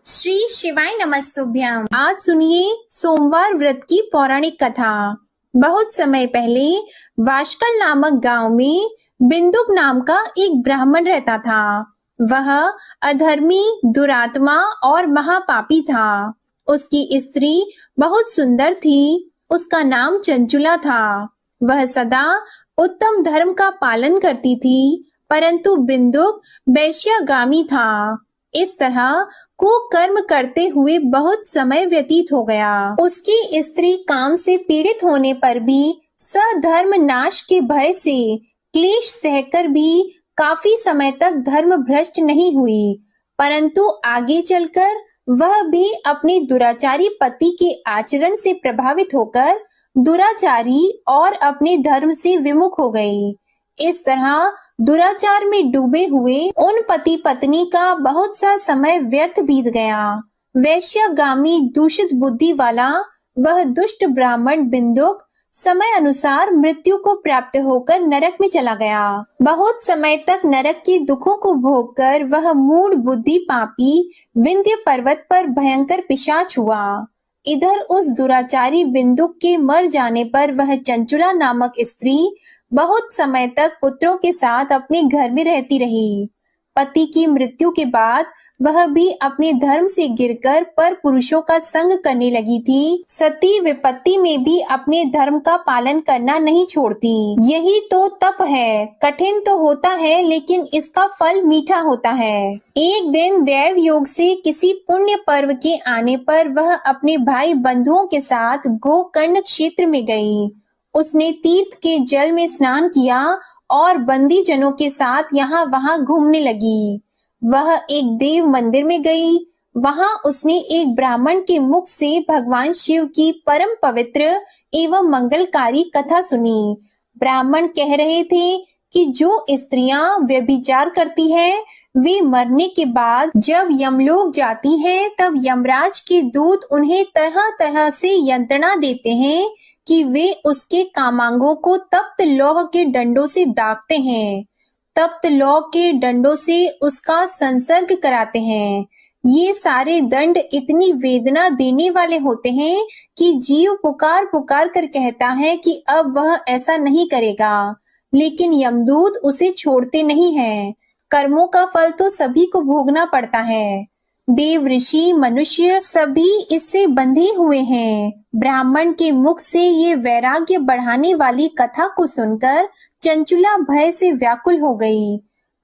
श्री शिवाय नमस्तुभ्यम। आज सुनिए सोमवार व्रत की पौराणिक कथा। बहुत समय पहले वाशकल नामक गांव में बिंदुक नाम का एक ब्राह्मण रहता था। वह अधर्मी, दुरात्मा और महापापी था। उसकी स्त्री बहुत सुंदर थी। उसका नाम चंचुला था। वह सदा उत्तम धर्म का पालन करती थी, परंतु बिंदुक वैश्यागामी था। इस तरह कुकर्म करते हुए बहुत समय व्यतीत हो गया। उसकी स्त्री काम से पीड़ित होने पर भी सधर्म नाश के भय से क्लेश सहकर भी काफी समय तक धर्म भ्रष्ट नहीं हुई, परंतु आगे चलकर वह भी अपने दुराचारी पति के आचरण से प्रभावित होकर दुराचारी और अपने धर्म से विमुख हो गई। इस तरह दुराचार में डूबे हुए उन पति पत्नी का बहुत सा समय व्यर्थ बीत गया। वैश्यागामी दूषित बुद्धि वाला वह दुष्ट ब्राह्मण बिंदुक समय अनुसार मृत्यु को प्राप्त होकर नरक में चला गया। बहुत समय तक नरक के दुखों को भोगकर वह मूढ़ बुद्धि पापी विंध्य पर्वत पर भयंकर पिशाच हुआ। इधर उस दुराचारी बिंदुक के मर जाने पर वह चंचुला नामक स्त्री बहुत समय तक पुत्रों के साथ अपने घर में रहती रही। पति की मृत्यु के बाद वह भी अपने धर्म से गिरकर पर पुरुषों का संग करने लगी थी। सती विपत्ति में भी अपने धर्म का पालन करना नहीं छोड़ती। यही तो तप है। कठिन तो होता है, लेकिन इसका फल मीठा होता है। एक दिन दैव योग से किसी पुण्य पर्व के आने पर वह अपने भाई बंधुओं के साथ गोकर्ण क्षेत्र में गई। उसने तीर्थ के जल में स्नान किया और बंदी जनों के साथ यहाँ वहाँ घूमने लगी। वह एक देव मंदिर में गई। वहाँ उसने एक ब्राह्मण के मुख से भगवान शिव की परम पवित्र एवं मंगलकारी कथा सुनी। ब्राह्मण कह रहे थे कि जो स्त्रियां व्यभिचार करती हैं, वे मरने के बाद जब यमलोक जाती हैं, तब यमराज के दूत उन्हें तरह तरह से यंत्रणा देते हैं कि वे उसके कामांगों को तप्त लौह के डंडों से दागते हैं। तप्त लौह के डंडों से उसका संसर्ग कराते हैं। ये सारे दंड इतनी वेदना देने वाले होते हैं कि जीव पुकार पुकार कर कहता है कि अब वह ऐसा नहीं करेगा, लेकिन यमदूत उसे छोड़ते नहीं हैं। कर्मों का फल तो सभी को भोगना पड़ता है। देव, ऋषि, मनुष्य सभी इससे बंधे हुए हैं। ब्राह्मण के मुख से ये वैराग्य बढ़ाने वाली कथा को सुनकर चंचुला भय से व्याकुल हो गई।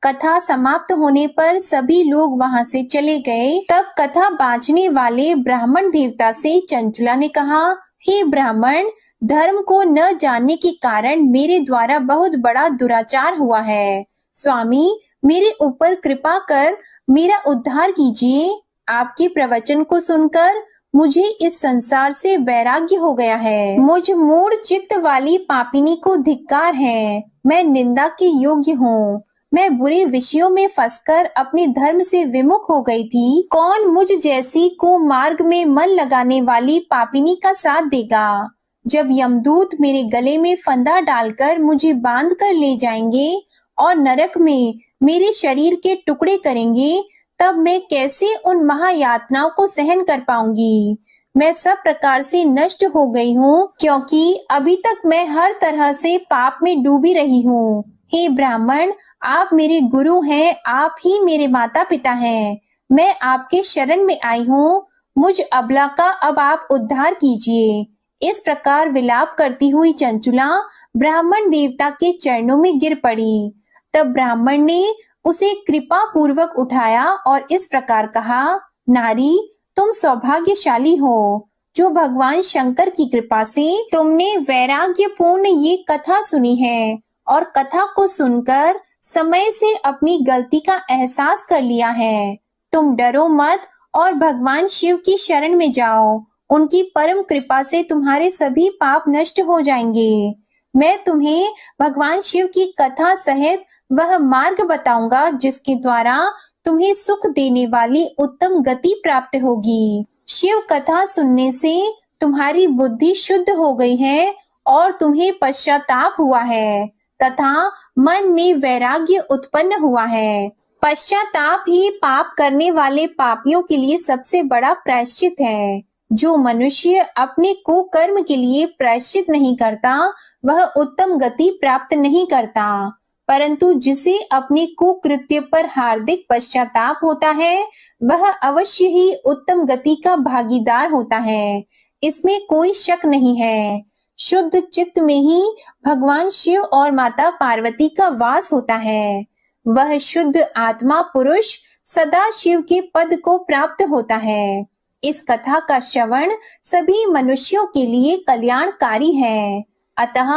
कथा समाप्त होने पर सभी लोग वहां से चले गए। तब कथा बांचने वाले ब्राह्मण देवता से चंचुला ने कहा, हे ब्राह्मण, धर्म को न जानने के कारण मेरे द्वारा बहुत बड़ा दुराचार हुआ है। स्वामी, मेरे ऊपर कृपा कर मेरा उद्धार कीजिए। आपके प्रवचन को सुनकर मुझे इस संसार से वैराग्य हो गया है। मुझ मूढ़ चित्त वाली पापिनी को धिक्कार है। मैं निंदा के योग्य हूँ। मैं बुरे विषयों में फंसकर अपने धर्म से विमुख हो गई थी। कौन मुझ जैसी को मार्ग में मन लगाने वाली पापिनी का साथ देगा? जब यमदूत मेरे गले में फंदा डालकर मुझे बांध कर ले जाएंगे और नरक में मेरे शरीर के टुकड़े करेंगे, तब मैं कैसे उन महायातनाओं को सहन कर पाऊंगी? मैं सब प्रकार से नष्ट हो गई हूँ, क्योंकि अभी तक मैं हर तरह से पाप में डूबी रही हूँ। हे ब्राह्मण, आप मेरे गुरु हैं, आप ही मेरे माता पिता हैं। मैं आपके शरण में आई हूँ। मुझ अबला का अब आप उद्धार कीजिए। इस प्रकार विलाप करती हुई चंचुला ब्राह्मण देवता के चरणों में गिर पड़ी। तब ब्राह्मण ने उसे कृपा पूर्वक उठाया और इस प्रकार कहा, नारी, तुम सौभाग्यशाली हो जो भगवान शंकर की कृपा से तुमने वैराग्यपूर्ण ये कथा सुनी है और कथा को सुनकर समय से अपनी गलती का एहसास कर लिया है। तुम डरो मत और भगवान शिव की शरण में जाओ। उनकी परम कृपा से तुम्हारे सभी पाप नष्ट हो जाएंगे। मैं तुम्हें भगवान शिव की कथा सहित वह मार्ग बताऊंगा जिसके द्वारा तुम्हें सुख देने वाली उत्तम गति प्राप्त होगी। शिव कथा सुनने से तुम्हारी बुद्धि शुद्ध हो गई है और तुम्हें पश्चाताप हुआ है तथा मन में वैराग्य उत्पन्न हुआ है। पश्चाताप ही पाप करने वाले पापियों के लिए सबसे बड़ा प्रायश्चित है। जो मनुष्य अपने कुकर्म के लिए प्रायश्चित नहीं करता, वह उत्तम गति प्राप्त नहीं करता, परंतु जिसे अपने कुकृत्य पर हार्दिक पश्चाताप होता है, वह अवश्य ही उत्तम गति का भागीदार होता है। इसमें कोई शक नहीं है। शुद्ध चित्त में ही भगवान शिव और माता पार्वती का वास होता है। वह शुद्ध आत्मा पुरुष सदा शिव के पद को प्राप्त होता है। इस कथा का श्रवण सभी मनुष्यों के लिए कल्याणकारी है, अतः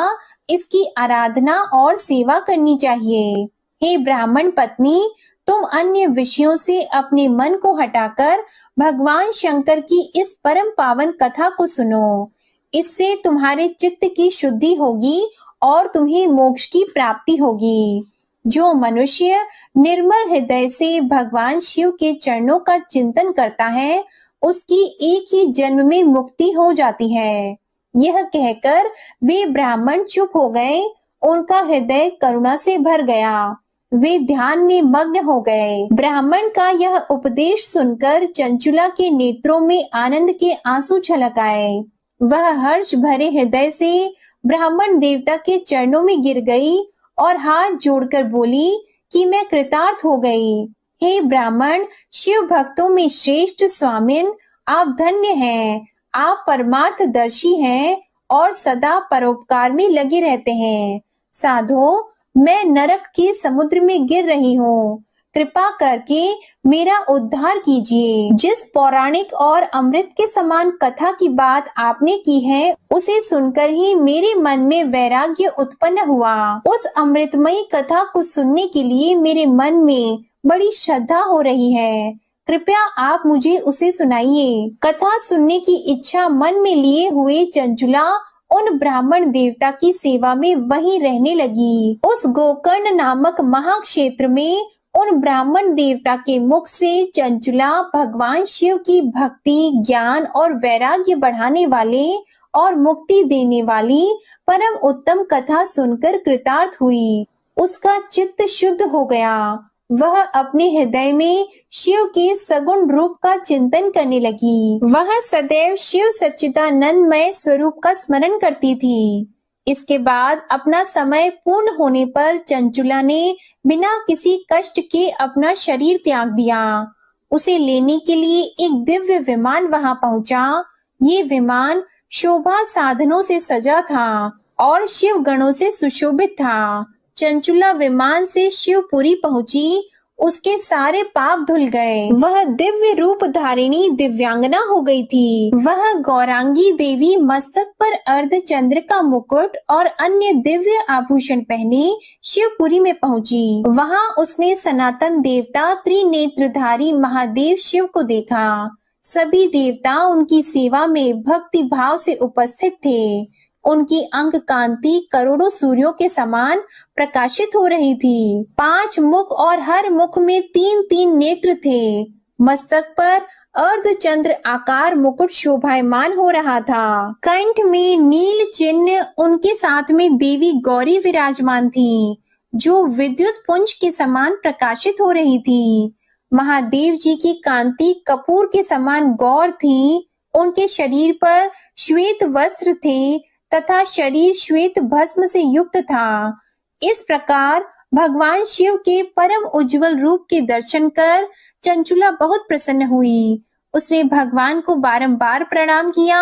इसकी आराधना और सेवा करनी चाहिए। हे ब्राह्मण पत्नी, तुम अन्य विषयों से अपने मन को हटाकर भगवान शंकर की इस परम पावन कथा को सुनो। इससे तुम्हारे चित्त की शुद्धि होगी और तुम्हें मोक्ष की प्राप्ति होगी। जो मनुष्य निर्मल हृदय से भगवान शिव के चरणों का चिंतन करता है, उसकी एक ही जन्म में मुक्ति हो जाती है। यह कहकर वे ब्राह्मण चुप हो गए। उनका हृदय करुणा से भर गया। वे ध्यान में मग्न हो गए। ब्राह्मण का यह उपदेश सुनकर चंचुला के नेत्रों में आनंद के आंसू छलक आए। वह हर्ष भरे हृदय से ब्राह्मण देवता के चरणों में गिर गई और हाथ जोड़कर बोली कि मैं कृतार्थ हो गई। हे ब्राह्मण, शिव भक्तों में श्रेष्ठ स्वामिन, आप धन्य हैं। आप परमार्थदर्शी हैं और सदा परोपकार में लगे रहते हैं। साधो, मैं नरक के समुद्र में गिर रही हूँ। कृपा करके मेरा उद्धार कीजिए। जिस पौराणिक और अमृत के समान कथा की बात आपने की है, उसे सुनकर ही मेरे मन में वैराग्य उत्पन्न हुआ। उस अमृतमयी कथा को सुनने के लिए मेरे मन में बड़ी श्रद्धा हो रही है। कृपया आप मुझे उसे सुनाइए। कथा सुनने की इच्छा मन में लिए हुए चंचुला उन ब्राह्मण देवता की सेवा में वहीं रहने लगी। उस गोकर्ण नामक महाक्षेत्र में उन ब्राह्मण देवता के मुख से चंचुला भगवान शिव की भक्ति, ज्ञान और वैराग्य बढ़ाने वाले और मुक्ति देने वाली परम उत्तम कथा सुनकर कृतार्थ हुई। उसका चित्त शुद्ध हो गया। वह अपने हृदय में शिव के सगुण रूप का चिंतन करने लगी। वह सदैव शिव सच्चिदानंदमय स्वरूप का स्मरण करती थी। इसके बाद अपना समय पूर्ण होने पर चंचुला ने बिना किसी कष्ट के अपना शरीर त्याग दिया। उसे लेने के लिए एक दिव्य विमान वहां पहुंचा। ये विमान शोभा साधनों से सजा था और शिव गणों से सुशोभित था। चंचुला विमान से शिवपुरी पहुंची। उसके सारे पाप धुल गए। वह दिव्य रूप धारिणी दिव्यांगना हो गई थी। वह गौरांगी देवी मस्तक पर अर्धचंद्र का मुकुट और अन्य दिव्य आभूषण पहने शिवपुरी में पहुंची। वहां उसने सनातन देवता त्रिनेत्रधारी महादेव शिव को देखा। सभी देवता उनकी सेवा में भक्ति भाव से उपस्थित थे। उनकी अंग कांति करोड़ों सूर्यों के समान प्रकाशित हो रही थी। 5 मुख और हर मुख में 3-3 नेत्र थे। मस्तक पर अर्धचंद्र आकार मुकुट शोभायमान हो रहा था। कंठ में नील चिन्ह, उनके साथ में देवी गौरी विराजमान थी, जो विद्युत पुंज के समान प्रकाशित हो रही थी। महादेव जी की कांति कपूर के समान गौर थी। उनके शरीर पर श्वेत वस्त्र थे तथा शरीर श्वेत भस्म से युक्त था। इस प्रकार भगवान शिव के परम उज्जवल रूप के दर्शन कर चंचुला बहुत प्रसन्न हुई। उसने भगवान को बारंबार प्रणाम किया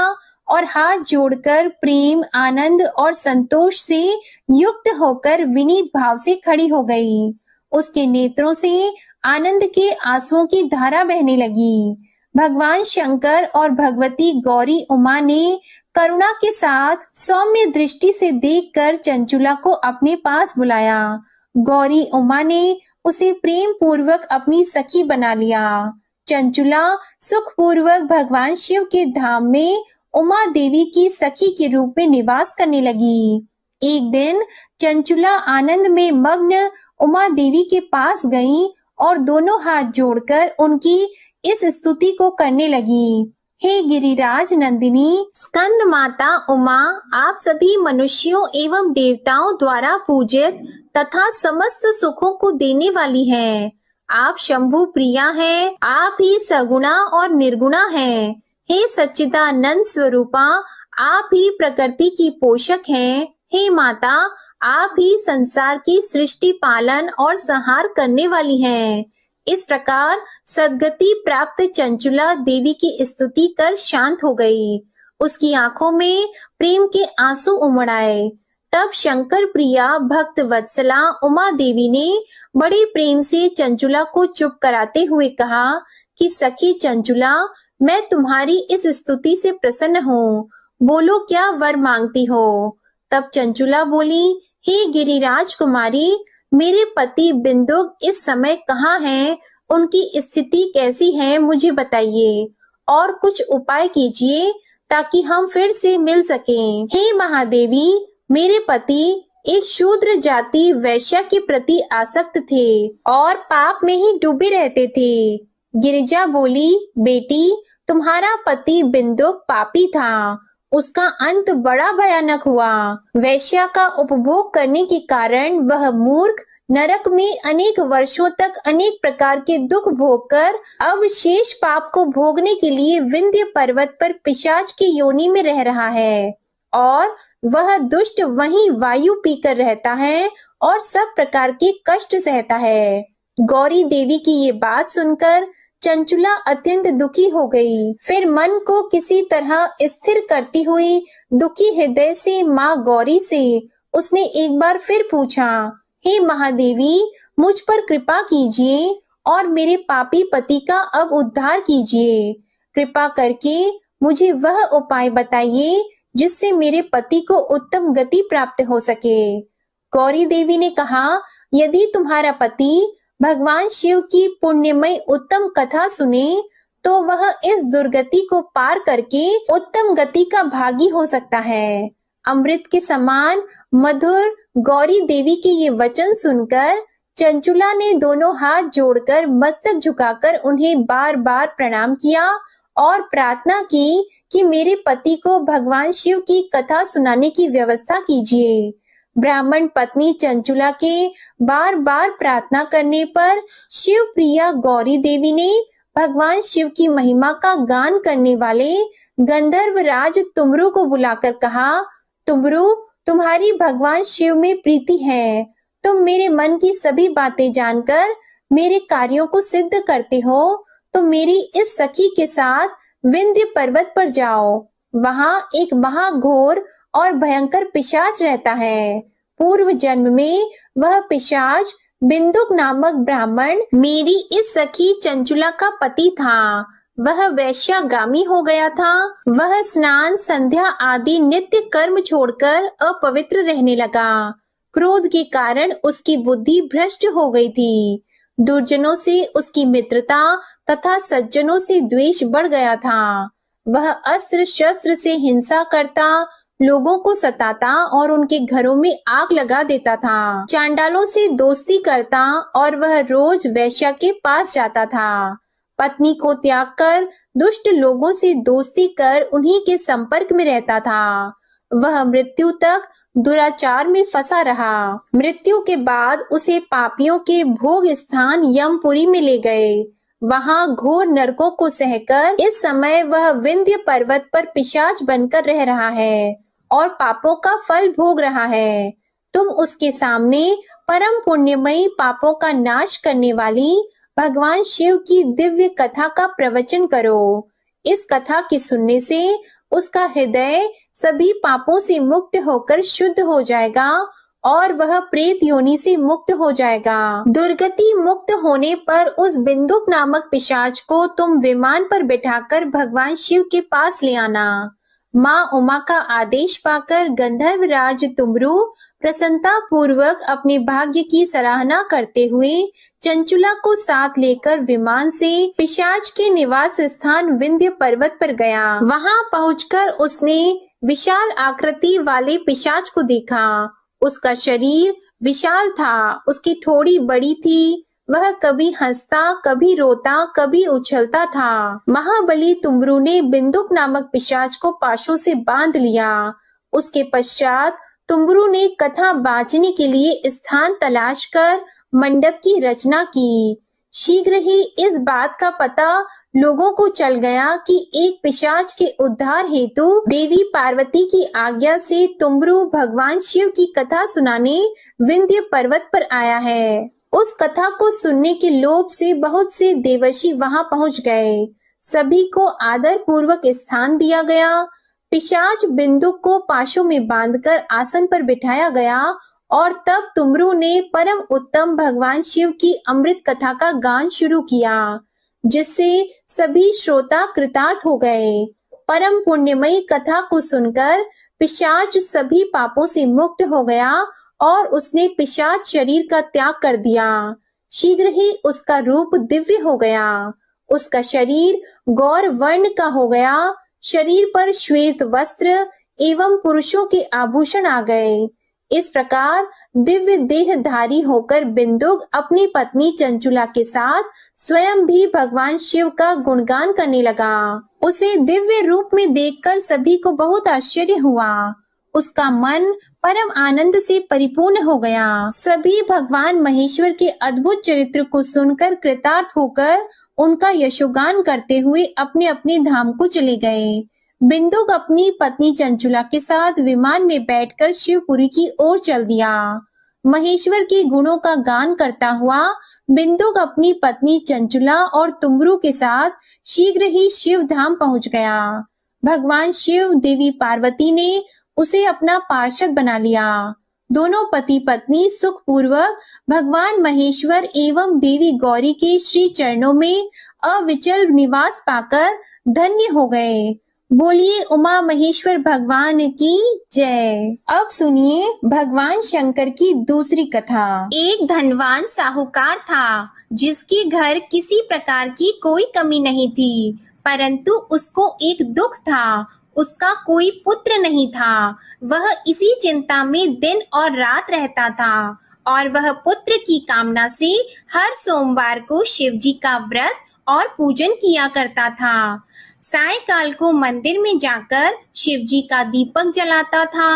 और हाथ जोड़कर प्रेम, आनंद और संतोष से युक्त होकर विनीत भाव से खड़ी हो गई। उसके नेत्रों से आनंद के आंसुओं की धारा बहने लगी। भगवान शंकर और भगवती गौरी उमा ने करुणा के साथ सौम्य दृष्टि से देखकर चंचुला को अपने पास बुलाया। गौरी उमा ने उसे प्रेम पूर्वक अपनी सखी बना लिया। चंचुला सुख पूर्वक भगवान शिव के धाम में उमा देवी की सखी के रूप में निवास करने लगी। एक दिन चंचुला आनंद में मग्न उमा देवी के पास गई और दोनों हाथ जोड़कर उनकी इस स्तुति को करने लगी। हे गिरिराज नंदिनी, स्कंद माता उमा, आप सभी मनुष्यों एवं देवताओं द्वारा पूजित तथा समस्त सुखों को देने वाली हैं। आप शंभु प्रिया हैं, आप ही सगुणा और निर्गुणा हैं। हे सच्चिदानंद स्वरूपा, आप ही प्रकृति की पोषक हैं। हे माता, आप ही संसार की सृष्टि पालन और संहार करने वाली हैं। इस प्रकार सद्गति प्राप्त चंचुला देवी की स्तुति कर शांत हो गई। उसकी आंखों में प्रेम के आंसू उमड़ आए। तब शंकर प्रिया भक्त वत्सला उमा देवी ने बड़े प्रेम से चंचुला को चुप कराते हुए कहा कि सखी चंचुला, मैं तुम्हारी इस स्तुति से प्रसन्न हूँ। बोलो, क्या वर मांगती हो? तब चंचुला बोली, हे गिरिराज कुमारी, मेरे पति बिंदुक इस समय कहाँ हैं? उनकी स्थिति कैसी है, मुझे बताइए और कुछ उपाय कीजिए ताकि हम फिर से मिल सकें। हे महादेवी, मेरे पति एक शूद्र जाति वैश्या के प्रति आसक्त थे और पाप में ही डूबे रहते थे। गिरिजा बोली, बेटी, तुम्हारा पति बिंदुक पापी था, उसका अंत बड़ा भयानक हुआ। वैश्या का उपभोग करने के कारण वह मूर्ख नरक में अनेक वर्षों तक अनेक प्रकार के दुख भोगकर अब शेष पाप को भोगने के लिए विंध्य पर्वत पर पिशाच की योनि में रह रहा है और वह दुष्ट वहीं वायु पीकर रहता है और सब प्रकार के कष्ट सहता है। गौरी देवी की ये बात सुनकर चंचुला अत्यंत दुखी हो गई। फिर मन को किसी तरह स्थिर करती हुई दुखी हृदय से माँ गौरी से उसने एक बार फिर पूछा, हे महादेवी, मुझ पर कृपा कीजिए और मेरे पापी पति का अब उद्धार कीजिए। कृपा करके मुझे वह उपाय बताइए जिससे मेरे पति को उत्तम गति प्राप्त हो सके। गौरी देवी ने कहा, यदि तुम्हारा पति भगवान शिव की पुण्यमय उत्तम कथा सुने तो वह इस दुर्गति को पार करके उत्तम गति का भागी हो सकता है। अमृत के समान मधुर गौरी देवी के ये वचन सुनकर चंचुला ने दोनों हाथ जोड़कर मस्तक झुकाकर उन्हें बार बार प्रणाम किया और प्रार्थना की कि मेरे पति को भगवान शिव की कथा सुनाने की व्यवस्था कीजिए। ब्राह्मण पत्नी चंचुला के बार बार प्रार्थना करने पर शिव प्रिया गौरी देवी ने भगवान शिव की महिमा का गान करने वाले गंधर्व राज तुमरु को बुलाकर कहा, तुमरु, तुम्हारी भगवान शिव में प्रीति है। तुम मेरे मन की सभी बातें जानकर मेरे कार्यों को सिद्ध करते हो, तो मेरी इस सखी के साथ विंध्य पर्वत पर जाओ। वहां एक महाघोर और भयंकर पिशाच रहता है। पूर्व जन्म में वह पिशाच बिंदुक नामक ब्राह्मण मेरी इस सखी चंचुला का पति था। वह वैश्यागामी हो गया था। वह स्नान संध्या आदि नित्य कर्म छोड़कर अपवित्र रहने लगा। क्रोध के कारण उसकी बुद्धि भ्रष्ट हो गई थी। दुर्जनों से उसकी मित्रता तथा सज्जनों से द्वेष बढ़ गया था। वह अस्त्र शस्त्र से हिंसा करता, लोगों को सताता और उनके घरों में आग लगा देता था। चांडालों से दोस्ती करता और वह रोज वैश्या के पास जाता था। पत्नी को त्याग कर दुष्ट लोगों से दोस्ती कर उन्हीं के संपर्क में रहता था। वह मृत्यु तक दुराचार में फंसा रहा। मृत्यु के बाद उसे पापियों के भोग स्थान यमपुरी में ले गए। वहां घोर नरकों को सहकर इस समय वह विंध्य पर्वत पर पिशाच बनकर रह रहा है और पापों का फल भोग रहा है। तुम उसके सामने परम पुण्यमयी पापों का नाश करने वाली भगवान शिव की दिव्य कथा का प्रवचन करो। इस कथा के सुनने से उसका हृदय सभी पापों से मुक्त होकर शुद्ध हो जाएगा और वह प्रेत योनि से मुक्त हो जाएगा। दुर्गति मुक्त होने पर उस बिंदुक नामक पिशाच को तुम विमान पर बिठाकर भगवान शिव के पास ले आना। माँ उमा का आदेश पाकर गंधर्व राज तुमरु प्रसन्नता पूर्वक अपने भाग्य की सराहना करते हुए चंचुला को साथ लेकर विमान से पिशाच के निवास स्थान विंध्य पर्वत पर गया। वहां पहुंचकर उसने विशाल आकृति वाले पिशाच को देखा। उसका शरीर विशाल था, उसकी ठोड़ी बड़ी थी। वह कभी हंसता, कभी रोता, कभी उछलता था। महाबली तुमरु ने बिंदुक नामक पिशाच को पाशों से बांध लिया। उसके पश्चात तुमरु ने कथा बांचने के लिए स्थान तलाश कर मंडप की रचना की। शीघ्र ही इस बात का पता लोगों को चल गया कि एक पिशाच के उद्धार हेतु देवी पार्वती की आज्ञा से तुमरू भगवान शिव की कथा सुनाने विंध्य पर्वत पर आया है। उस कथा को सुनने के लोभ से बहुत से देवर्षि वहां पहुंच गए। सभी को आदर पूर्वक स्थान दिया गया। पिशाच बिंदुक को पाशों में बांधकर आसन पर बिठाया गया और तब तुमरू ने परम उत्तम भगवान शिव की अमृत कथा का गान शुरू किया, जिससे सभी श्रोता कृतार्थ हो गए। परम पुण्यमयी कथा को सुनकर पिशाच सभी पापों से मुक्त हो गया और उसने पिशाच शरीर का त्याग कर दिया। शीघ्र ही उसका रूप दिव्य हो गया। उसका शरीर गौर वर्ण का हो गया। शरीर पर श्वेत वस्त्र एवं पुरुषों के आभूषण आ गए। इस प्रकार दिव्य देहधारी होकर बिंदुक अपनी पत्नी चंचुला के साथ स्वयं भी भगवान शिव का गुणगान करने लगा। उसे दिव्य रूप में देखकर सभी को बहुत आश्चर्य हुआ। उसका मन परम आनंद से परिपूर्ण हो गया। सभी भगवान महेश्वर के अद्भुत चरित्र को सुनकर कृतार्थ होकर उनका यशोगान करते हुए अपने अपने धाम को चले गए। बिंदुक अपनी पत्नी चंचुला के साथ विमान में बैठकर शिवपुरी की ओर चल दिया। महेश्वर के गुणों का गान करता हुआ बिंदुक अपनी पत्नी चंचुला और तुमरू के साथ शीघ्र ही शिव धाम पहुंच गया। भगवान शिव देवी पार्वती ने उसे अपना पार्षद बना लिया। दोनों पति पत्नी सुखपूर्वक भगवान महेश्वर एवं देवी गौरी के श्री चरणों में अविचल निवास पाकर धन्य हो गए। बोलिए उमा महेश्वर भगवान की जय। अब सुनिए भगवान शंकर की दूसरी कथा। एक धनवान साहूकार था, जिसके घर किसी प्रकार की कोई कमी नहीं थी, परंतु उसको एक दुख था। उसका कोई पुत्र नहीं था। वह इसी चिंता में दिन और रात रहता था और वह पुत्र की कामना से हर सोमवार को शिव जी का व्रत और पूजन किया करता था। सायंकाल को मंदिर में जाकर शिव जी का दीपक जलाता था।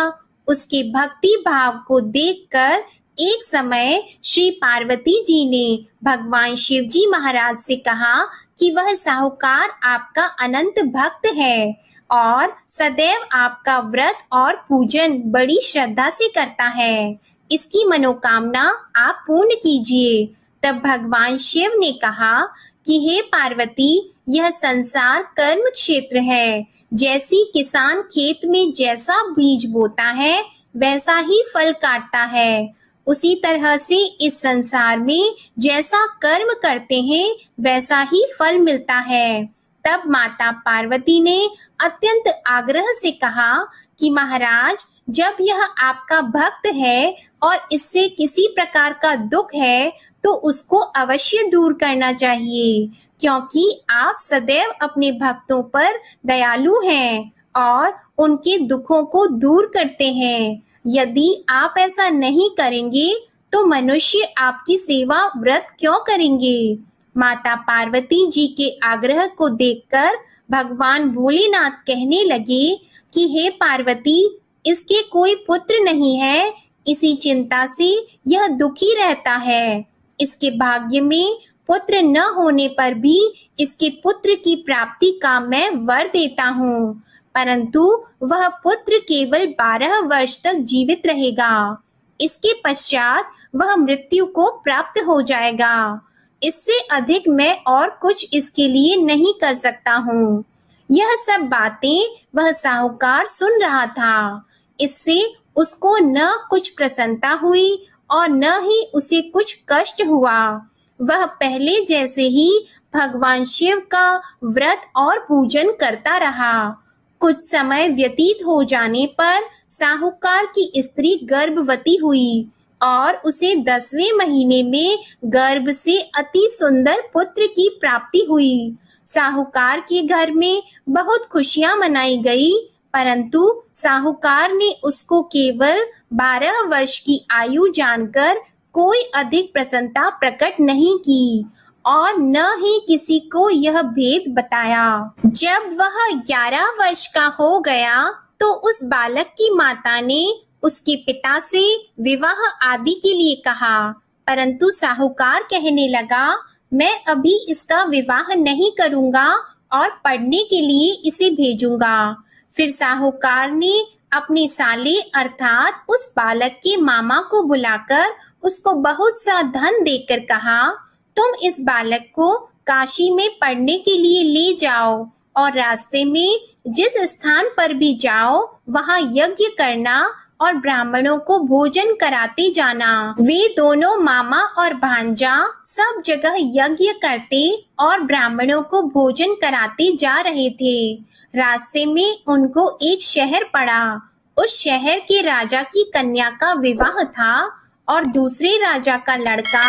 उसके भक्ति भाव को देखकर एक समय श्री पार्वती जी ने भगवान शिव जी महाराज से कहा कि वह साहूकार आपका अनंत भक्त है और सदैव आपका व्रत और पूजन बड़ी श्रद्धा से करता है। इसकी मनोकामना आप पूर्ण कीजिए। तब भगवान शिव ने कहा कि हे पार्वती, यह संसार कर्म क्षेत्र है। जैसी किसान खेत में जैसा बीज बोता है वैसा ही फल काटता है, उसी तरह से इस संसार में जैसा कर्म करते हैं वैसा ही फल मिलता है। तब माता पार्वती ने अत्यंत आग्रह से कहा कि महाराज, जब यह आपका भक्त है और इससे किसी प्रकार का दुख है तो उसको अवश्य दूर करना चाहिए, क्योंकि आप सदैव अपने भक्तों पर दयालु हैं और उनके दुखों को दूर करते हैं। यदि आप ऐसा नहीं करेंगे तो मनुष्य आपकी सेवा व्रत क्यों करेंगे? माता पार्वती जी के आग्रह को देखकर भगवान भोलेनाथ कहने लगे कि हे पार्वती, इसके कोई पुत्र नहीं है, इसी चिंता से यह दुखी रहता है। इसके भाग्य में पुत्र न होने पर भी इसके पुत्र की प्राप्ति का मैं वर देता हूँ, परंतु वह पुत्र केवल 12 वर्ष तक जीवित रहेगा। इसके पश्चात वह मृत्यु को प्राप्त हो जाएगा। इससे अधिक मैं और कुछ इसके लिए नहीं कर सकता हूँ। यह सब बातें वह साहूकार सुन रहा था। इससे उसको न कुछ प्रसन्नता हुई और न ही उसे कुछ कष्ट हुआ। वह पहले जैसे ही भगवान शिव का व्रत और पूजन करता रहा। कुछ समय व्यतीत हो जाने पर साहूकार की स्त्री गर्भवती हुई और उसे 10वें महीने में गर्भ से अति सुंदर पुत्र की प्राप्ति हुई। साहूकार के घर में बहुत खुशियां मनाई गई, परंतु साहूकार ने उसको केवल 12 वर्ष की आयु जानकर कोई अधिक प्रसन्नता प्रकट नहीं की और न ही किसी को यह भेद बताया। जब वह 11 वर्ष का हो गया तो उस बालक की माता ने उसके पिता से विवाह आदि के लिए कहा, परंतु साहूकार कहने लगा मैं अभी इसका विवाह नहीं करूंगा और पढ़ने के लिए इसे भेजूंगा। फिर साहूकार ने अपने साले अर्थात उस बालक के मामा को बुलाकर उसको बहुत सा धन देकर कहा, तुम इस बालक को काशी में पढ़ने के लिए ले जाओ और रास्ते में जिस स्थान पर भी जाओ वहां यज्ञ करना और ब्राह्मणों को भोजन कराते जाना। वे दोनों मामा और भांजा सब जगह यज्ञ करते और ब्राह्मणों को भोजन कराते जा रहे थे। रास्ते में उनको एक शहर पड़ा। उस शहर के राजा की कन्या का विवाह था और दूसरे राजा का लड़का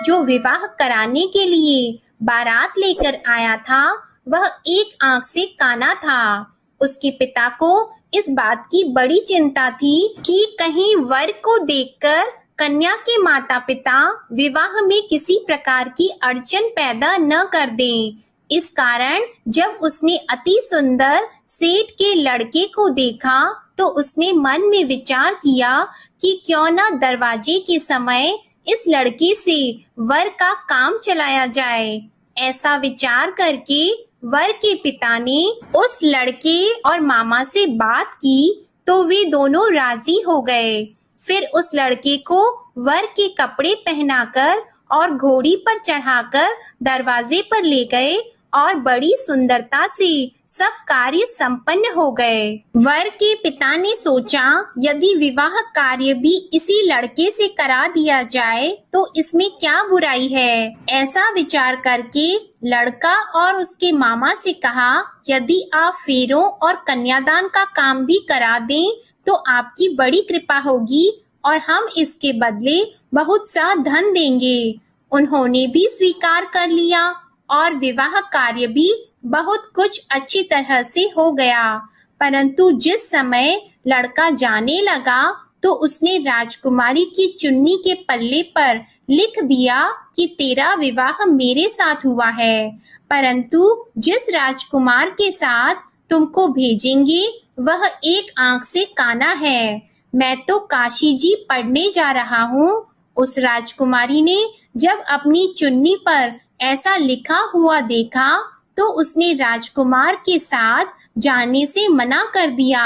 जो विवाह कराने के लिए बारात लेकर आया था वह एक आंख से काना था। उसके पिता को इस बात की बड़ी चिंता थी कि कहीं वर को देखकर कन्या के माता पिता विवाह में किसी प्रकार की अड़चन पैदा न कर दें। इस कारण जब उसने अति सुंदर सेठ के लड़के को देखा तो उसने मन में विचार किया कि क्यों न दरवाजे के समय इस लड़के से वर का काम चलाया जाए। ऐसा विचार करके वर के पिता ने उस लड़के और मामा से बात की तो वे दोनों राजी हो गए। फिर उस लड़के को वर के कपड़े पहनाकर और घोड़ी पर चढ़ाकर दरवाजे पर ले गए और बड़ी सुंदरता से सब कार्य संपन्न हो गए। वर के पिता ने सोचा यदि विवाह कार्य भी इसी लड़के से करा दिया जाए तो इसमें क्या बुराई है। ऐसा विचार करके लड़का और उसके मामा से कहा, यदि आप फेरों और कन्यादान का काम भी करा दें तो आपकी बड़ी कृपा होगी और हम इसके बदले बहुत सा धन देंगे। उन्होंने भी स्वीकार कर लिया और विवाह कार्य भी बहुत कुछ अच्छी तरह से हो गया। परंतु जिस समय लड़का जाने लगा तो उसने राजकुमारी की चुन्नी के पल्ले पर लिख दिया कि तेरा विवाह मेरे साथ हुआ है, परंतु जिस राजकुमार के साथ तुमको भेजेंगे वह एक आंख से काना है। मैं तो काशी जी पढ़ने जा रहा हूँ। उस राजकुमारी ने जब अपनी चुन्नी पर ऐसा लिखा हुआ देखा तो उसने राजकुमार के साथ जाने से मना कर दिया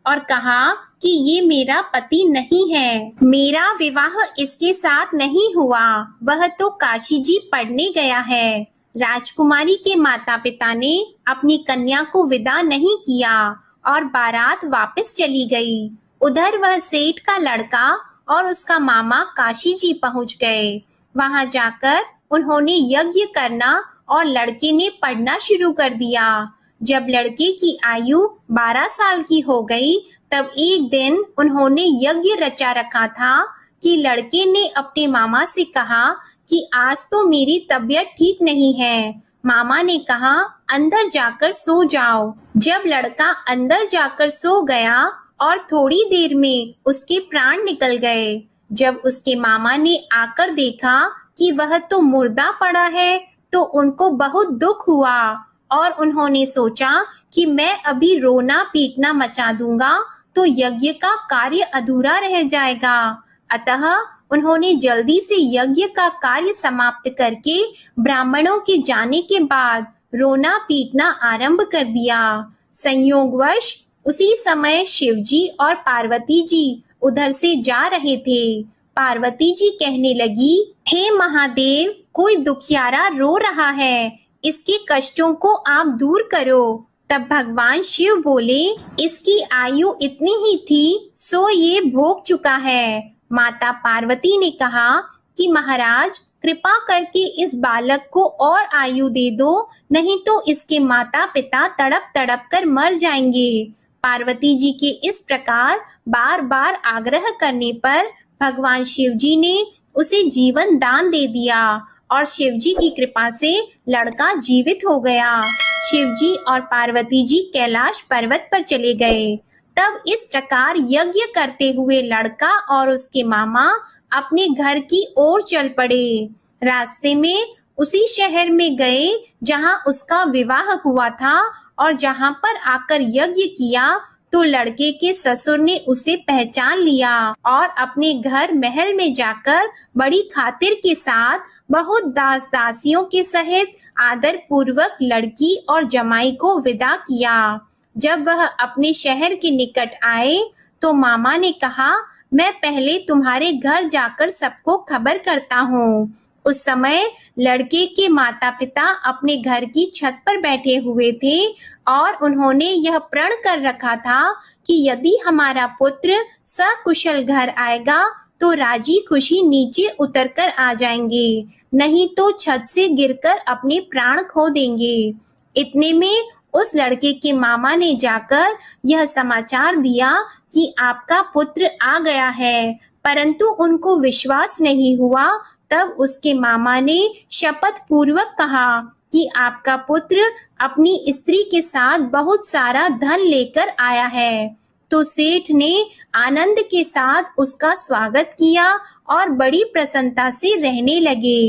और कहा कि ये मेरा पति नहीं है, मेरा विवाह इसके साथ नहीं हुआ, वह तो काशी जी पढ़ने गया है। राजकुमारी के माता पिता ने अपनी कन्या को विदा नहीं किया और बारात वापस चली गई। उधर वह सेठ का लड़का और उसका मामा काशी जी पहुंच गए। वहां जाकर उन्होंने यज्ञ करना और लड़के ने पढ़ना शुरू कर दिया। जब लड़के की आयु 12 साल की हो गई तब एक दिन उन्होंने यज्ञ रचा रखा था कि लड़के ने अपने मामा से कहा कि आज तो मेरी तबीयत ठीक नहीं है। मामा ने कहा अंदर जाकर सो जाओ। जब लड़का अंदर जाकर सो गया और थोड़ी देर में उसके प्राण निकल गए। जब उसके मामा ने आकर देखा कि वह तो मुर्दा पड़ा है तो उनको बहुत दुख हुआ और उन्होंने सोचा कि मैं अभी रोना पीटना मचा दूंगा तो यज्ञ का कार्य अधूरा रह जाएगा। अतः उन्होंने जल्दी से यज्ञ का कार्य समाप्त करके ब्राह्मणों के जाने के बाद रोना पीटना आरंभ कर दिया। संयोगवश उसी समय शिवजी और पार्वती जी उधर से जा रहे थे। पार्वती जी कहने लगी, हे महादेव, कोई दुखियारा रो रहा है, इसके कष्टों को आप दूर करो। तब भगवान शिव बोले, इसकी आयु इतनी ही थी सो ये भोग चुका है। माता पार्वती ने कहा कि महाराज कृपा करके इस बालक को और आयु दे दो, नहीं तो इसके माता पिता तड़प तड़प कर मर जाएंगे। पार्वती जी के इस प्रकार बार बार आग्रह करने पर भगवान शिव जी ने उसे जीवन दान दे दिया और शिव जी की कृपा से लड़का जीवित हो गया। शिव जी और पार्वती जी कैलाश पर्वत पर चले गए। तब इस प्रकार यज्ञ करते हुए लड़का और उसके मामा अपने घर की ओर चल पड़े। रास्ते में उसी शहर में गए जहां उसका विवाह हुआ था और जहां पर आकर यज्ञ किया तो लड़के के ससुर ने उसे पहचान लिया और अपने घर महल में जाकर बड़ी खातिर के साथ बहुत दास दासियों के सहित आदर पूर्वक लड़की और जमाई को विदा किया। जब वह अपने शहर के निकट आए तो मामा ने कहा, मैं पहले तुम्हारे घर जाकर सबको खबर करता हूँ। उस समय लड़के के माता पिता अपने घर की छत पर बैठे हुए थे और उन्होंने यह प्रण कर रखा था कि यदि हमारा पुत्र सकुशल घर आएगा तो राजी खुशी नीचे उतरकर आ जाएंगे, नहीं तो छत से गिरकर अपने प्राण खो देंगे। इतने में उस लड़के के मामा ने जाकर यह समाचार दिया कि आपका पुत्र आ गया है, परंतु उनको विश्वास नहीं हुआ। तब उसके मामा ने शपथ पूर्वक कहा कि आपका पुत्र अपनी स्त्री के साथ बहुत सारा धन लेकर आया है। तो सेठ ने आनंद के साथ उसका स्वागत किया और बड़ी प्रसन्नता से रहने लगे।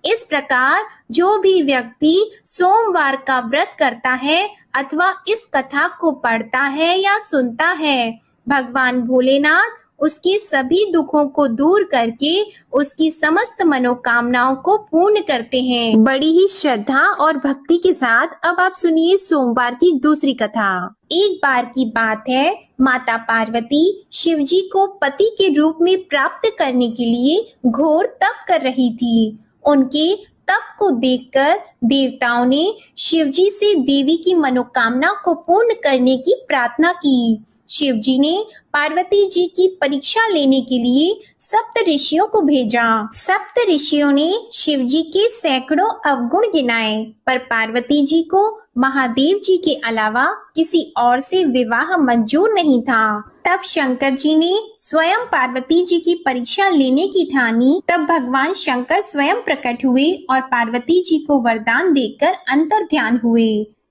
इस प्रकार जो भी व्यक्ति सोमवार का व्रत करता है अथवा इस कथा को पढ़ता है या सुनता है, भगवान भोलेनाथ उसके सभी दुखों को दूर करके उसकी समस्त मनोकामनाओं को पूर्ण करते हैं। बड़ी ही श्रद्धा और भक्ति के साथ अब आप सुनिए सोमवार की दूसरी कथा। एक बार की बात है, माता पार्वती शिवजी को पति के रूप में प्राप्त करने के लिए घोर तप कर रही थी। उनके तप को देखकर देवताओं ने शिवजी से देवी की मनोकामना को पूर्ण करने की प्रार्थना की। शिवजी ने पार्वती जी की परीक्षा लेने के लिए सप्त ऋषियों को भेजा। सप्त ऋषियों ने शिवजी के सैकड़ों अवगुण गिनाए, पर पार्वती जी को महादेव जी के अलावा किसी और से विवाह मंजूर नहीं था। तब शंकर जी ने स्वयं पार्वती जी की परीक्षा लेने की ठानी। तब भगवान शंकर स्वयं प्रकट हुए और पार्वती जी को वरदान देकर अंतर्ध्यान हुए।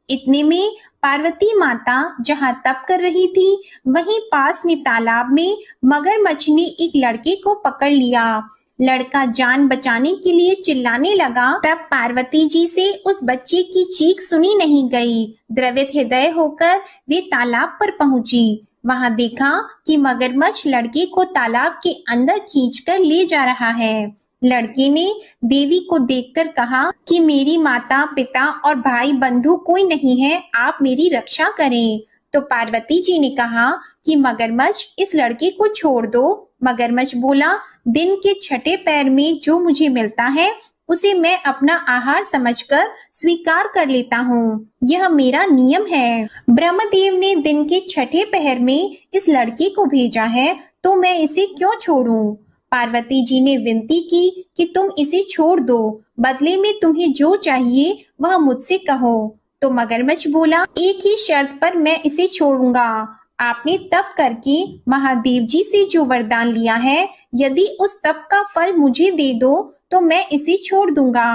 इतने में पार्वती माता जहाँ तप कर रही थी, वहीं पास में तालाब में मगरमच्छ ने एक लड़के को पकड़ लिया। लड़का जान बचाने के लिए चिल्लाने लगा। तब पार्वती जी से उस बच्चे की चीख सुनी नहीं गई। द्रवित हृदय होकर वे तालाब पर पहुंची। वहां देखा कि मगरमच्छ लड़के को तालाब के अंदर खींचकर ले जा रहा है। लड़के ने देवी को देखकर कहा कि मेरी माता पिता और भाई बंधु कोई नहीं है, आप मेरी रक्षा करें। तो पार्वती जी ने कहा कि मगरमच्छ इस लड़के को छोड़ दो। मगरमच्छ बोला, दिन के छठे पैर में जो मुझे मिलता है उसे मैं अपना आहार समझकर स्वीकार कर लेता हूँ, यह मेरा नियम है। ब्रह्मदेव ने दिन के छठे पहर में इस लड़के को भेजा है, तो मैं इसे क्यों छोड़ूं? पार्वती जी ने विनती की कि तुम इसे छोड़ दो, बदले में तुम्हें जो चाहिए वह मुझसे कहो। तो मगरमच्छ बोला, एक ही शर्त पर मैं इसे छोड़ूंगा। आपने तप करके महादेव जी से जो वरदान लिया है, यदि उस तप का फल मुझे दे दो तो मैं इसे छोड़ दूंगा।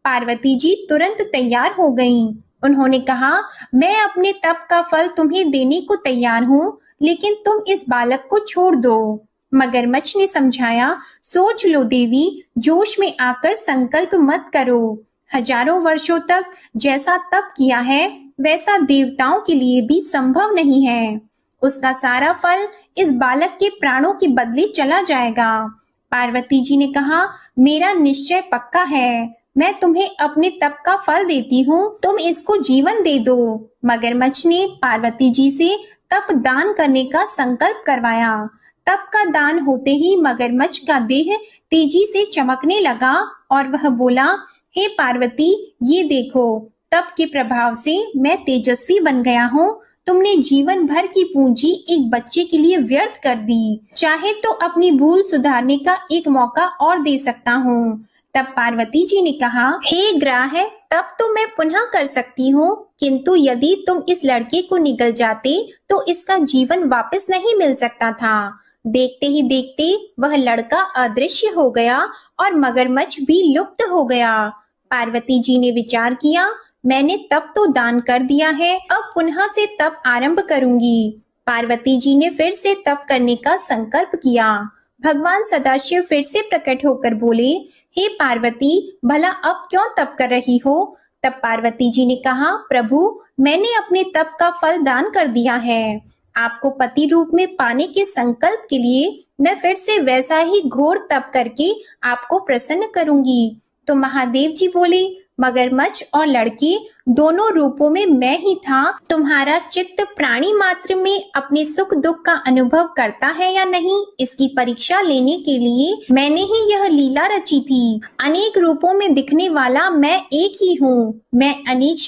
पार्वती जी तुरंत तैयार हो गईं। उन्होंने कहा, मैं अपने तप का फल तुम्हें देने को तैयार हूँ, लेकिन तुम इस बालक को छोड़ दो। मगरमच्छ ने समझाया, सोच लो देवी, जोश में आकर संकल्प मत करो। हजारों वर्षों तक जैसा तप किया है वैसा देवताओं के लिए भी संभव नहीं है। उसका सारा फल इस बालक के प्राणों के बदले चला जाएगा। पार्वती जी ने कहा, मेरा निश्चय पक्का है, मैं तुम्हें अपने तप का फल देती हूँ, तुम इसको जीवन दे दो। मगरमच्छ ने पार्वती जी से तप दान करने का संकल्प करवाया। तप का दान होते ही मगरमच्छ का देह तेजी से चमकने लगा और वह बोला, हे पार्वती, ये देखो, तप के प्रभाव से मैं तेजस्वी बन गया हूँ। तुमने जीवन भर की पूंजी एक बच्चे के लिए व्यर्थ कर दी। चाहे तो अपनी भूल सुधारने का एक मौका और दे सकता हूँ। तब पार्वती जी ने कहा, हे ग्राह, तब तो मैं पुनः कर सकती हूँ, किंतु यदि तुम इस लड़के को निगल जाते तो इसका जीवन वापस नहीं मिल सकता था। देखते ही देखते वह लड़का अदृश्य हो गया और मगरमच्छ भी लुप्त हो गया। पार्वती जी ने विचार किया, मैंने तप तो दान कर दिया है, अब पुनः से तप आरंभ करूंगी। पार्वती जी ने फिर से तप करने का संकल्प किया। भगवान सदाशिव फिर से प्रकट होकर बोले, हे पार्वती, भला अब क्यों तप कर रही हो? तब पार्वती जी ने कहा, प्रभु, मैंने अपने तप का फल दान कर दिया है। आपको पति रूप में पाने के संकल्प के लिए मैं फिर से वैसा ही घोर तप करके आपको प्रसन्न करूंगी। तो महादेव जी बोले, मगरमच्छ और लड़के दोनों रूपों में मैं ही था। तुम्हारा चित्त प्राणी मात्र में अपने सुख दुख का अनुभव करता है या नहीं, इसकी परीक्षा लेने के लिए मैंने ही यह लीला रची थी। अनेक रूपों में दिखने वाला मैं एक ही हूँ। मैं अनेक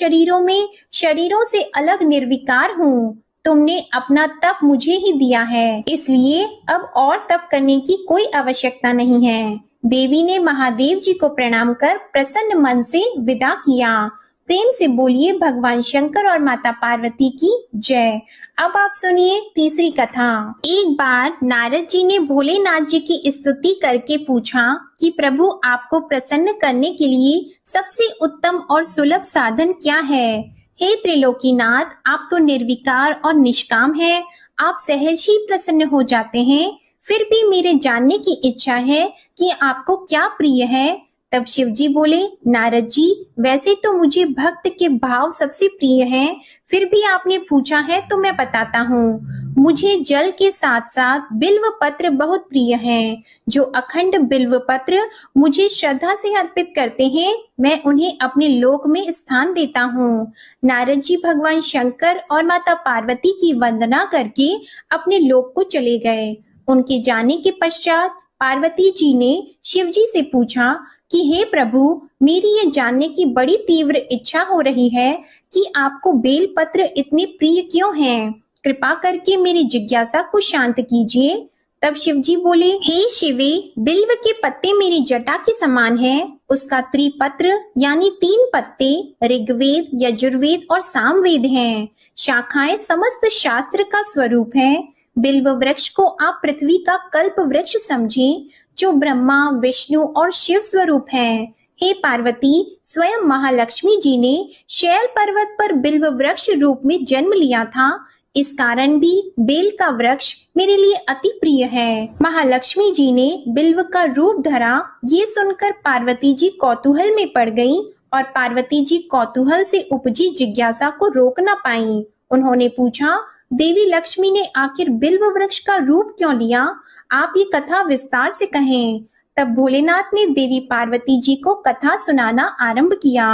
शरीरों से अलग निर्विकार हूँ। तुमने अपना तप मुझे ही दिया है, इसलिए अब और तप करने की कोई आवश्यकता नहीं है। देवी ने महादेव जी को प्रणाम कर प्रसन्न मन से विदा किया। प्रेम से बोलिए भगवान शंकर और माता पार्वती की जय। अब आप सुनिए तीसरी कथा। एक बार नारद जी ने भोलेनाथ जी की स्तुति करके पूछा कि प्रभु, आपको प्रसन्न करने के लिए सबसे उत्तम और सुलभ साधन क्या है? हे त्रिलोकीनाथ, आप तो निर्विकार और निष्काम हैं। आप सहज ही प्रसन्न हो जाते हैं। फिर भी मेरे जानने की इच्छा है कि आपको क्या प्रिय है। तब शिव जी बोले, नारद जी, वैसे तो मुझे भक्त के भाव सबसे प्रिय हैं, फिर भी आपने पूछा है तो मैं बताता हूँ। मुझे जल के साथ साथ बिल्व पत्र बहुत प्रिय हैं। जो अखंड बिल्व पत्र मुझे श्रद्धा से अर्पित करते हैं, मैं उन्हें अपने लोक में स्थान देता हूँ। नारद जी भगवान शंकर और माता पार्वती की वंदना करके अपने लोक को चले गए। उनके जाने के पश्चात पार्वती जी ने शिव जी से पूछा कि हे प्रभु, मेरी ये जानने की बड़ी तीव्र इच्छा हो रही है कि आपको बेल पत्र इतने प्रिय क्यों हैं? कृपा करके मेरी जिज्ञासा को शांत कीजिए। तब शिव जी बोले, हे शिवे, बिल्व के पत्ते मेरी जटा के समान हैं। उसका त्रिपत्र यानी 3 पत्ते ऋग्वेद, यजुर्वेद और सामवेद हैं। शाखाएं समस्त शास्त्र का स्वरूप है। बिल्व वृक्ष को आप पृथ्वी का कल्प वृक्ष समझें, जो ब्रह्मा, विष्णु और शिव स्वरूप है। हे पार्वती, स्वयं महालक्ष्मी जी ने शैल पर्वत पर बिल्व वृक्ष रूप में जन्म लिया था। इस कारण भी बेल का वृक्ष मेरे लिए अति प्रिय है। महालक्ष्मी जी ने बिल्व का रूप धरा। ये सुनकर पार्वती जी कौतूहल में पड़ गईं और पार्वती जी कौतूहल से उपजी जिज्ञासा को रोक न पाईं। उन्होंने पूछा, देवी लक्ष्मी ने आखिर बिल्व वृक्ष का रूप क्यों लिया? आप ये कथा विस्तार से कहें। तब भोलेनाथ ने देवी पार्वती जी को कथा सुनाना आरंभ किया।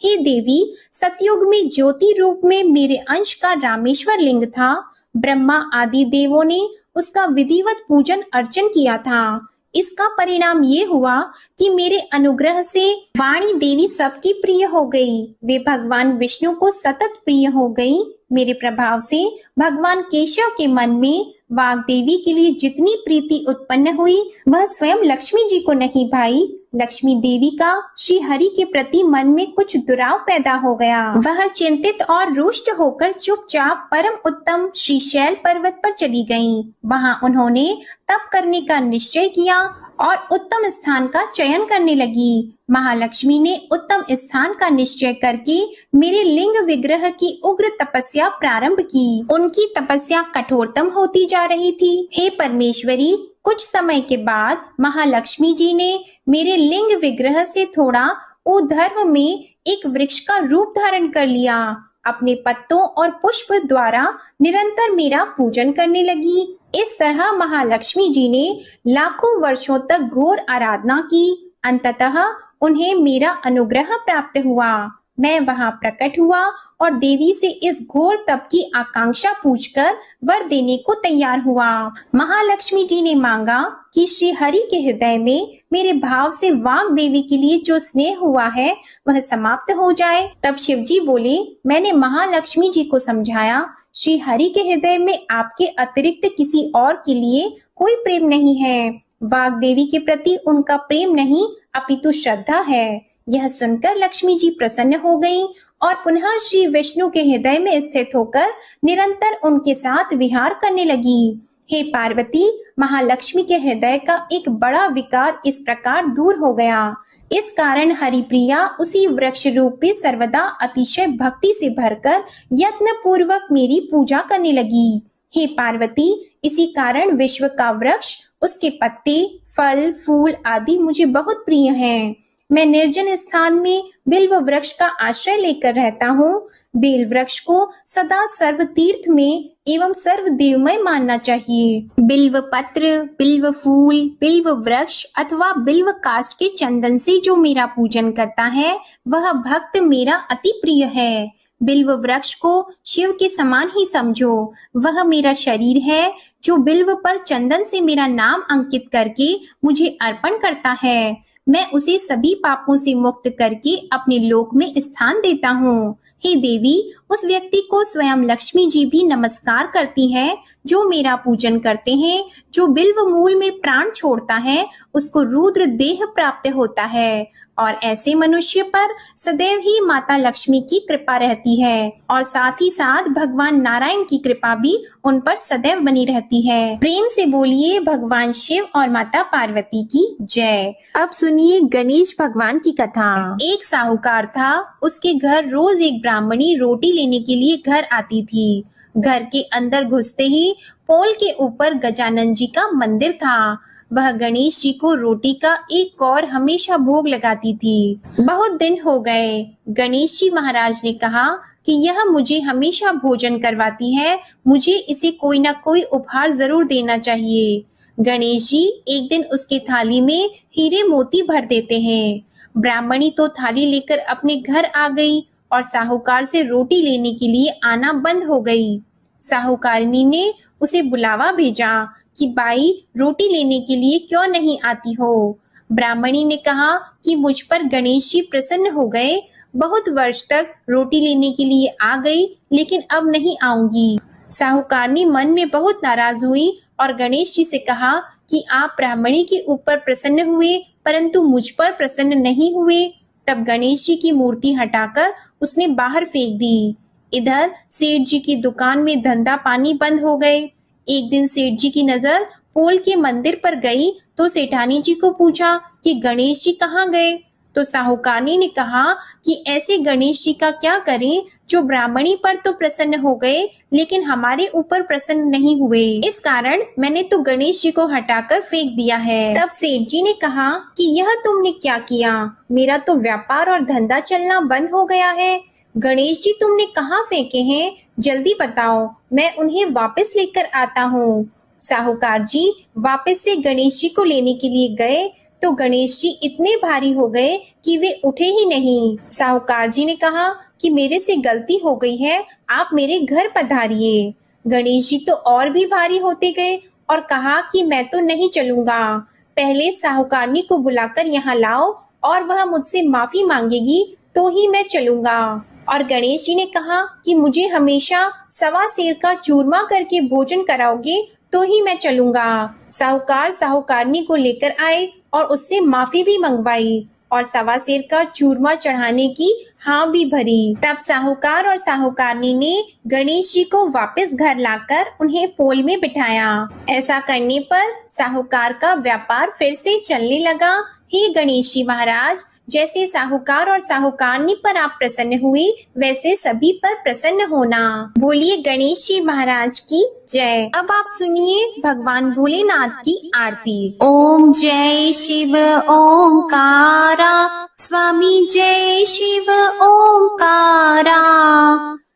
हे देवी, सतयुग में ज्योति रूप में मेरे अंश का रामेश्वर लिंग था। ब्रह्मा आदि देवों ने उसका विधिवत पूजन अर्चन किया था। इसका परिणाम ये हुआ कि मेरे अनुग्रह से वाणी देवी सबकी प्रिय हो गई। वे भगवान विष्णु को सतत प्रिय हो गई। मेरे प्रभाव से भगवान केशव के मन में वाग देवी के लिए जितनी प्रीति उत्पन्न हुई, वह स्वयं लक्ष्मी जी को नहीं भाई। लक्ष्मी देवी का श्री हरि के प्रति मन में कुछ दुराव पैदा हो गया। वह चिंतित और रुष्ट होकर चुपचाप परम उत्तम श्री शैल पर्वत पर चली गईं। वहां उन्होंने तप करने का निश्चय किया और उत्तम स्थान का चयन करने लगी। महालक्ष्मी ने उत्तम स्थान का निश्चय करके मेरे लिंग विग्रह की उग्र तपस्या प्रारंभ की। उनकी तपस्या कठोरतम होती जा रही थी। हे परमेश्वरी, कुछ समय के बाद महालक्ष्मी जी ने मेरे लिंग विग्रह से थोड़ा ऊर्ध्व में एक वृक्ष का रूप धारण कर लिया। अपने पत्तों और पुष्प द्वारा निरंतर मेरा पूजन करने लगी। इस तरह महालक्ष्मी जी ने लाखों वर्षों तक घोर आराधना की। अंततः उन्हें मेरा अनुग्रह प्राप्त हुआ। मैं वहां प्रकट हुआ और देवी से इस घोर तप की आकांक्षा पूछकर वर देने को तैयार हुआ। महालक्ष्मी जी ने मांगा कि श्री हरि के हृदय में मेरे भाव से वाग देवी के लिए जो स्नेह हुआ है वह समाप्त हो जाए। तब शिव जी बोले, मैंने महालक्ष्मी जी को समझाया, श्री हरि के हृदय में आपके अतिरिक्त किसी और के लिए कोई प्रेम नहीं है। वाग देवी के प्रति उनका प्रेम नहीं अपितु श्रद्धा है। यह सुनकर लक्ष्मी जी प्रसन्न हो गईं और पुनः श्री विष्णु के हृदय में स्थित होकर निरंतर उनके साथ विहार करने लगी। हे पार्वती, महालक्ष्मी के हृदय का एक बड़ा विकार इस प्रकार दूर हो गया। इस कारण हरिप्रिया उसी वृक्ष रूपी सर्वदा अतिशय भक्ति से भरकर यत्न पूर्वक मेरी पूजा करने लगी। हे पार्वती, इसी कारण विश्व का वृक्ष, उसके पत्ते, फल, फूल आदि मुझे बहुत प्रिय हैं। मैं निर्जन स्थान में बिल्व वृक्ष का आश्रय लेकर रहता हूँ। बेल वृक्ष को सदा सर्व तीर्थ में एवं सर्व देवमय मानना चाहिए। बिल्व पत्र, बिल्व फूल, बिल्व वृक्ष अथवा बिल्व काष्ठ के चंदन से जो मेरा पूजन करता है वह भक्त मेरा अति प्रिय है। बिल्व वृक्ष को शिव के समान ही समझो। वह मेरा शरीर है जो बिल्व पर चंदन से मेरा नाम अंकित करके मुझे अर्पण करता है। मैं उसे सभी पापों से मुक्त करके अपने लोक में स्थान देता हूँ। हे देवी, उस व्यक्ति को स्वयं लक्ष्मी जी भी नमस्कार करती है जो मेरा पूजन करते हैं। जो बिल्व मूल में प्राण छोड़ता है उसको रुद्र देह प्राप्त होता है और ऐसे मनुष्य पर सदैव ही माता लक्ष्मी की कृपा रहती है और साथ ही साथ भगवान नारायण की कृपा भी उन पर सदैव बनी रहती है। प्रेम से बोलिए भगवान शिव और माता पार्वती की जय। अब सुनिए गणेश भगवान की कथा। एक साहूकार था, उसके घर रोज एक ब्राह्मणी रोटी लेने के लिए घर आती थी। घर के अंदर घुसते ही पोल के ऊपर गजानन जी का मंदिर था। वह गणेश जी को रोटी का एक कौर हमेशा भोग लगाती थी। बहुत दिन हो गए। गणेश जी महाराज ने कहा कि यह मुझे हमेशा भोजन करवाती है, मुझे इसे कोई ना कोई उपहार जरूर देना चाहिए। गणेश जी एक दिन उसके थाली में हीरे मोती भर देते हैं। ब्राह्मणी तो थाली लेकर अपने घर आ गई और साहूकार से रोटी लेने के लिए आना बंद हो गई। साहूकारनी ने उसे बुलावा भेजा कि बाई, रोटी लेने के लिए क्यों नहीं आती हो। ब्राह्मणी ने कहा कि मुझ पर गणेश जी प्रसन्न हो गए, बहुत वर्ष तक रोटी लेने के लिए आ गई लेकिन अब नहीं आऊंगी। साहूकारनी मन में बहुत नाराज हुई और गणेश जी से कहा कि आप ब्राह्मणी के ऊपर प्रसन्न हुए परंतु मुझ पर प्रसन्न नहीं हुए। तब गणेश जी की मूर्ति हटाकर उसने बाहर फेंक दी। इधर सेठ जी की दुकान में धंधा पानी बंद हो गए। एक दिन सेठ जी की नजर पोल के मंदिर पर गई तो सेठानी जी को पूछा कि गणेश जी कहाँ गए। तो साहूकारनी ने कहा कि ऐसे गणेश जी का क्या करें जो ब्राह्मणी पर तो प्रसन्न हो गए लेकिन हमारे ऊपर प्रसन्न नहीं हुए। इस कारण मैंने तो गणेश जी को हटाकर फेंक दिया है। तब सेठ जी ने कहा कि यह तुमने क्या किया, मेरा तो व्यापार और धंधा चलना बंद हो गया है। गणेश जी तुमने कहाँ फेंके हैं, जल्दी बताओ, मैं उन्हें वापस लेकर आता हूँ। साहूकार जी वापस से गणेश जी को लेने के लिए गए तो गणेश जी इतने भारी हो गए कि वे उठे ही नहीं। साहूकार जी ने कहा कि मेरे से गलती हो गई है, आप मेरे घर पधारिए। गणेश जी तो और भी भारी होते गए और कहा कि मैं तो नहीं चलूंगा, पहले साहूकारनी को बुलाकर यहाँ लाओ और वह मुझसे माफी मांगेगी तो ही मैं चलूंगा। और गणेश जी ने कहा कि मुझे हमेशा सवा सेर का चूरमा करके भोजन कराओगे तो ही मैं चलूंगा। साहूकार साहूकारनी को लेकर आए और उससे माफी भी मंगवाई और सवा सेर का चूरमा चढ़ाने की हाँ भी भरी। तब साहूकार और साहूकारनी ने गणेश जी को वापस घर लाकर उन्हें पोल में बिठाया। ऐसा करने पर साहूकार का व्यापार फिर से चलने लगा। हे गणेश जी महाराज, जैसे साहूकार और साहूकारनी पर आप प्रसन्न हुए वैसे सभी पर प्रसन्न होना। बोलिए गणेश जी महाराज की जय। अब आप सुनिए भगवान भोलेनाथ की आरती। ओम जय शिव ओंकारा, स्वामी जय शिव ओंकारा।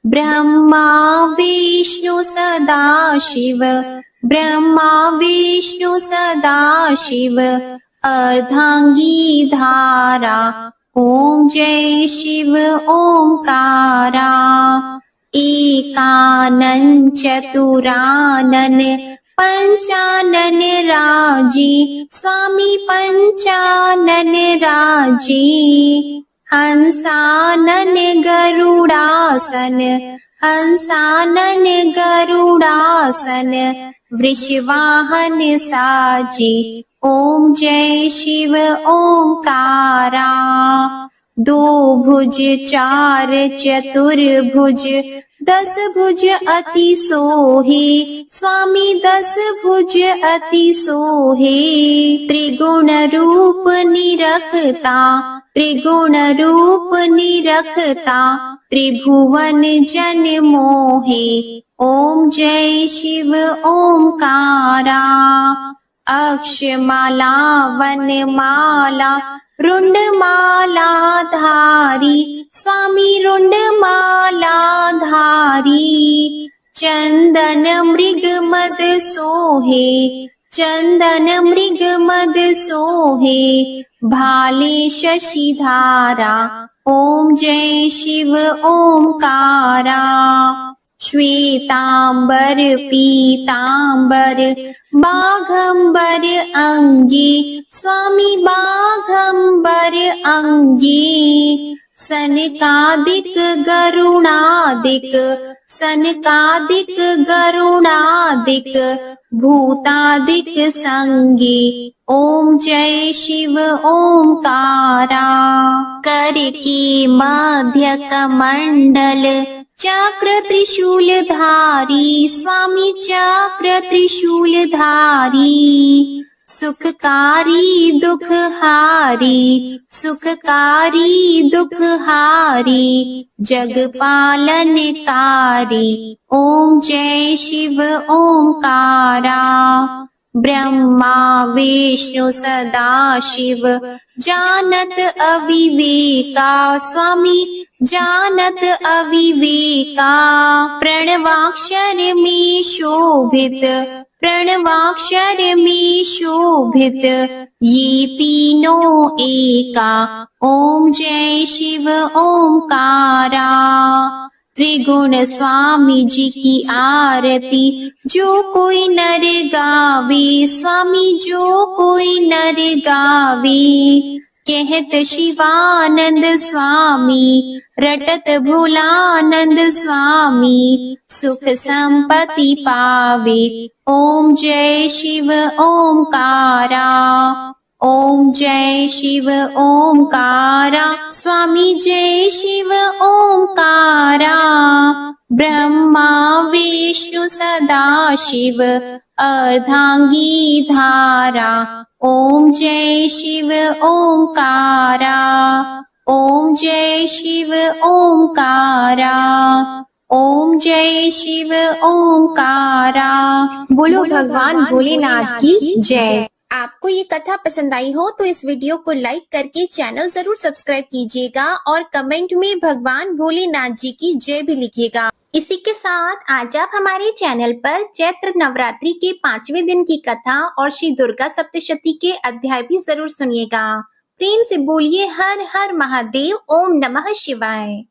ब्रह्मा विष्णु सदा शिव, ब्रह्मा विष्णु सदा शिव। अर्धांगी धारा, ओम जय शिव ओंकारा। एकानन चतुरानन पंचानन राजी, स्वामी पंचानन राजी। हंसानन गरुड़ासन, हंसानन गरुड़ासन। वृषवाहन साजी, ओम जय शिव ओंकारा। दो भुज चार चतुर्भुज, 10 भुज अति सोहे, स्वामी 10 भुज अति सोहे। त्रिगुण रूप निरखता, त्रिगुण रूप निरखता। त्रिभुवन जन मोहे, ओम जय शिव ओंकारा। अक्षमाला वनमाला रुंडमालाधारी स्वामी रुंडमालाधारी। चंदन मृग मद सोहे, चंदन मृग मद सोहे, भाले शशिधारा। ओम जय शिव ओंकारा। श्वेतांबर पीतांबर बाघंबर अंगी स्वामी बाघंबर अंगी। सनकादिक गरुणादिक, सनकादिक गरुणादिक भूतादिक संगी। ओम जय शिव ओंकारा। कर के मध्य कमंडल चक्र त्रिशूलधारी स्वामी चक्र त्रिशूलधारी। सुखकारी दुखहारी, सुखकारी दुखहारी जग पालनकारी। ओम जय शिव ओंकारा। ब्रह्मा विष्णु सदा शिव जानत अविवेका स्वामी जानत अविवेका। प्रणवाक्षर में शोभित, प्रणवाक्षर में शोभित ये तीनों एका। ओम जय शिव ओंकारा। त्रिगुण स्वामी जी की आरती जो कोई नर गावे स्वामी जो कोई नर गावे। कहत शिवानंद स्वामी रटत भोलानंद स्वामी सुख संपत्ति पावे। ओम जय शिव ओंकारा। ओम जय शिव ओंकारा स्वामी जय शिव ओंकारा। ब्रह्मा विष्णु सदा शिव अर्धांगी धारा। ओम जय शिव ओंकारा। ओम जय शिव ओंकारा। ओम जय शिव ओंकारा। बोलो भगवान भोलेनाथ की जय। आपको ये कथा पसंद आई हो तो इस वीडियो को लाइक करके चैनल जरूर सब्सक्राइब कीजिएगा और कमेंट में भगवान भोलेनाथ जी की जय भी लिखिएगा। इसी के साथ आज आप हमारे चैनल पर चैत्र नवरात्रि के 5वें दिन की कथा और श्री दुर्गा सप्तशती के अध्याय भी जरूर सुनिएगा। प्रेम से बोलिए हर हर महादेव। ओम नमः शिवाय।